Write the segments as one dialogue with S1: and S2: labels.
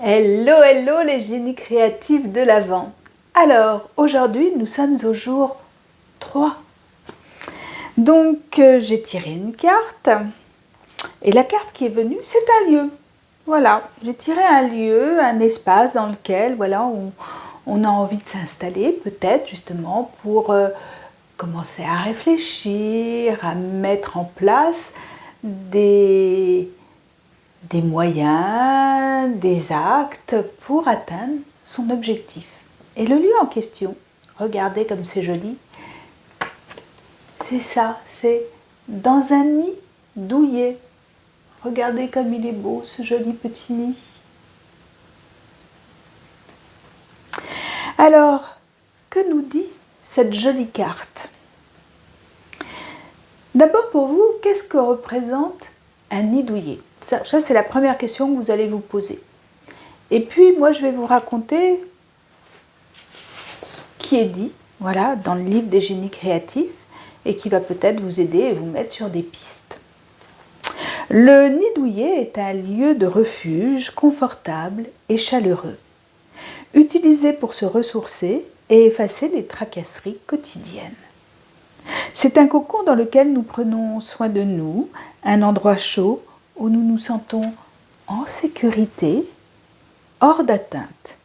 S1: Hello, hello les génies créatifs de l'Avent. Alors, aujourd'hui, nous sommes au jour 3. Donc, j'ai tiré une carte. Et la carte qui est venue, c'est un lieu. Voilà, j'ai tiré un lieu, un espace dans lequel, voilà, on a envie de s'installer, peut-être justement pour commencer à réfléchir, à mettre en place des moyens, des actes pour atteindre son objectif. Et le lieu en question, regardez comme c'est joli, c'est ça, c'est dans un nid douillet. Regardez comme il est beau ce joli petit nid. Alors, que nous dit cette jolie carte? D'abord pour vous, qu'est-ce que représente un nid douillet? Ça c'est la première question que vous allez vous poser. Et puis, moi, je vais vous raconter ce qui est dit, voilà, dans le livre des génies créatifs et qui va peut-être vous aider et vous mettre sur des pistes. Le nid douillet est un lieu de refuge confortable et chaleureux, utilisé pour se ressourcer et effacer les tracasseries quotidiennes. C'est un cocon dans lequel nous prenons soin de nous, un endroit chaud où nous nous sentons en sécurité, hors d'atteinte.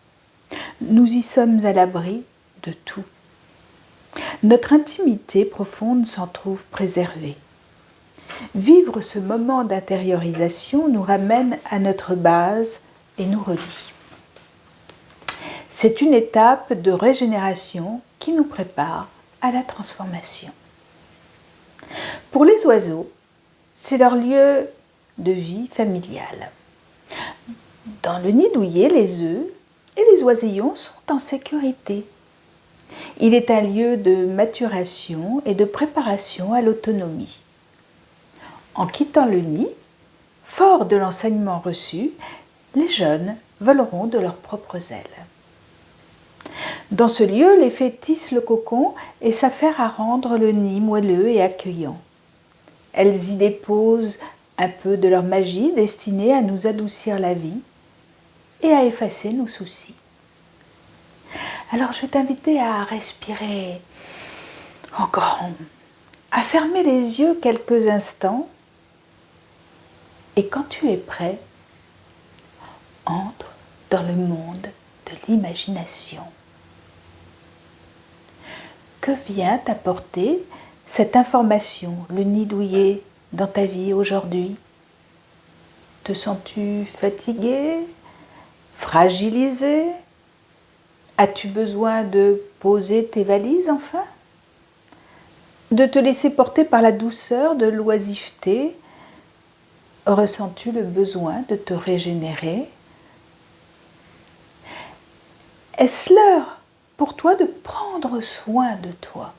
S1: Nous y sommes à l'abri de tout. Notre intimité profonde s'en trouve préservée. Vivre ce moment d'intériorisation nous ramène à notre base et nous relie. C'est une étape de régénération qui nous prépare à la transformation. Pour les oiseaux, c'est leur lieu de vie familiale. Dans le nid douillet, les œufs et les oisillons sont en sécurité. Il est un lieu de maturation et de préparation à l'autonomie. En quittant le nid, forts de l'enseignement reçu, les jeunes voleront de leurs propres ailes. Dans ce lieu, les fées tissent le cocon et s'affairent à rendre le nid moelleux et accueillant. Elles y déposent un peu de leur magie destinée à nous adoucir la vie et à effacer nos soucis. Alors je vais t'inviter à respirer en grand, à fermer les yeux quelques instants et quand tu es prêt, entre dans le monde de l'imagination. Que vient t'apporter cette information, le nid douillet, dans ta vie aujourd'hui? Te sens-tu fatigué, fragilisé? As-tu besoin de poser tes valises enfin? De te laisser porter par la douceur de l'oisiveté? Ressens-tu le besoin de te régénérer? Est-ce l'heure pour toi de prendre soin de toi,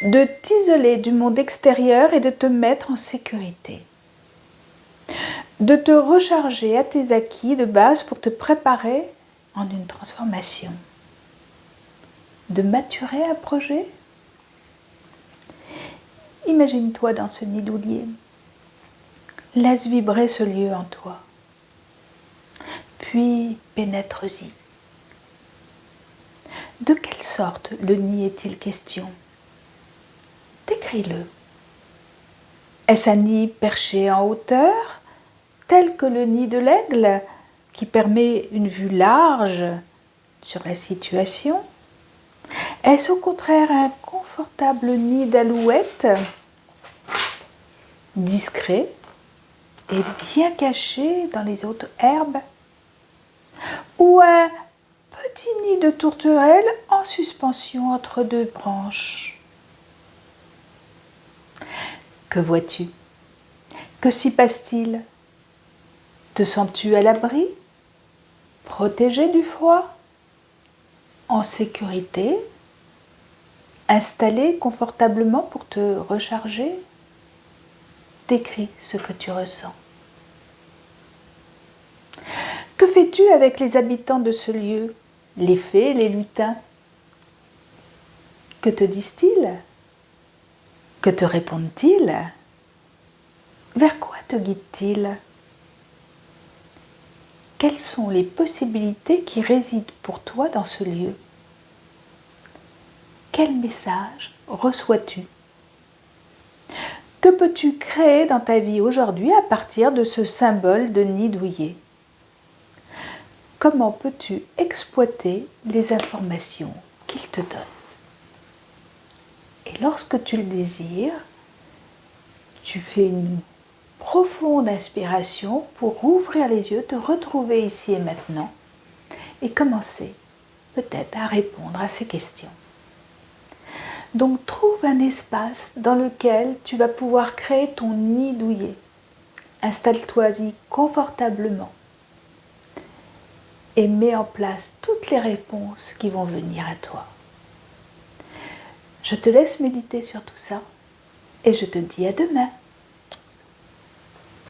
S1: de t'isoler du monde extérieur et de te mettre en sécurité, de te recharger à tes acquis de base pour te préparer en une transformation, de maturer un projet? Imagine-toi dans ce nid douillet. Laisse vibrer ce lieu en toi. Puis pénètre-y. De quelle sorte le nid est-il question? Décris-le. Est-ce un nid perché en hauteur, tel que le nid de l'aigle, qui permet une vue large sur la situation? Est-ce au contraire un confortable nid d'alouette, discret et bien caché dans les hautes herbes? Ou un petit nid de tourterelle en suspension entre deux branches? Que vois-tu? Que s'y passe-t-il? Te sens-tu à l'abri? Protégé du froid? En sécurité? Installé confortablement pour te recharger? Décris ce que tu ressens. Que fais-tu avec les habitants de ce lieu, les fées, les lutins? Que te disent-ils? Que te répondent-ils? Vers quoi te guident-ils? Quelles sont les possibilités qui résident pour toi dans ce lieu? Quel message reçois-tu? Que peux-tu créer dans ta vie aujourd'hui à partir de ce symbole de nid douillet? Comment peux-tu exploiter les informations qu'il te donne? Et lorsque tu le désires, tu fais une profonde inspiration pour ouvrir les yeux, te retrouver ici et maintenant et commencer peut-être à répondre à ces questions. Donc trouve un espace dans lequel tu vas pouvoir créer ton nid douillet. Installe-toi-y confortablement et mets en place toutes les réponses qui vont venir à toi. Je te laisse méditer sur tout ça et je te dis à demain.